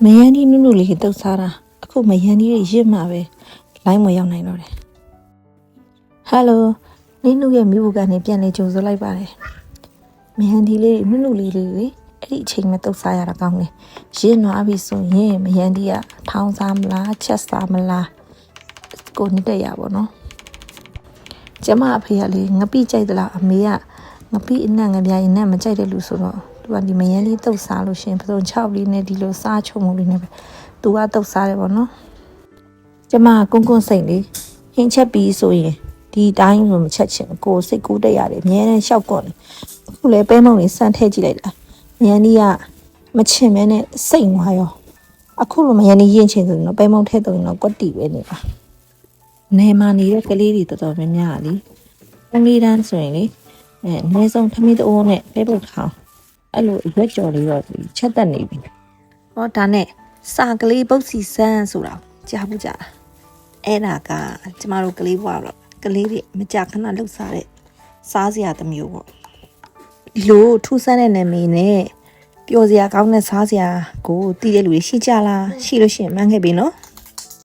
မယန်းဒီနုနုလေးတုတ်စားတာအခုမယန်းဒီရစ်မှာပဲလိုင်းမရောက်နိုင်တော့တယ်ဟယ်လိုနင်းနုရဲ့မိဘူးကနေပြန်လေကြိုဆိုလိုက်ပါတယ်မယန်းဒီလေးနုနုလေးလေးအဲ့ဒီအချိန်မှာတုတ်စားရတာကောင်းတယ်ရစ်နွားပြီဆိုရင်မယန်းဒီကထောင်းစားမလားချက်စားမလားကိုနှစ်တက်ရပါတော့ကျမအဖေကလေငပိကြိုက်သလားအမေကငပိအနံ့ငပြားရင်နဲ့မကြိုက်တဲ့လူဆိုတော့သူကဒီမယန်းလေးတုတ်စားလို့ရှင်ပစုံ6လေးနဲ့ဒီလိုစားချုံမှုလေးနဲ့ပဲသူကတုတ်စားတယ်ပေါ့နော်ကျမကွန်းကွန်းစိတ်လေးဟင်းချက်ပြီးဆိုရင်ဒီတိုင်းကိုမချက်ချင်ကိုစိတ်ကူးတက်ရတယ်အများနဲ့ရှောက်ကွန်တယ်အခုလဲပဲမုံလေးစမ်းထည့်ကြည့်လိုက်တာမယန်းလေးကမချင်မဲနဲ့စိတ်နွားရောအခုလိုမယန်းလေးရင်ချင်ဆိုရင်တော့ပဲမုံထည့်တော့ရင်တော့ကွက်တီပဲနေပါနေမနေတဲ့ကလေးတွေတော်တော်များများလေအမေတန်းဆိုရင်လေအနည်းဆုံးထမင်းတအိုးနဲ့ပဲပုတ်ထောင်းအဲ့လိုရွက်ကြော်လေးတော့ချက်တက်နေပြီဟောဒါနဲ့စာကလေးပုတ်စီစမ်းဆိုတာကြားဘူးကြအဲ့ဒါကကျမတို့ကလေးဘွားတော့ကလေးတွေမကြခဏလှုပ်စားတဲ့စားစရာတစ်မျိုးပေါ့ဒီလိုထူးဆန်းတဲ့နာမည်နဲ့ပျော်စရာကောင်းတဲ့စားစရာကိုတည်တဲ့လူတွေရှိကြလားရှိလို့ရှိရင်မှန်းခဲ့ပြီနော်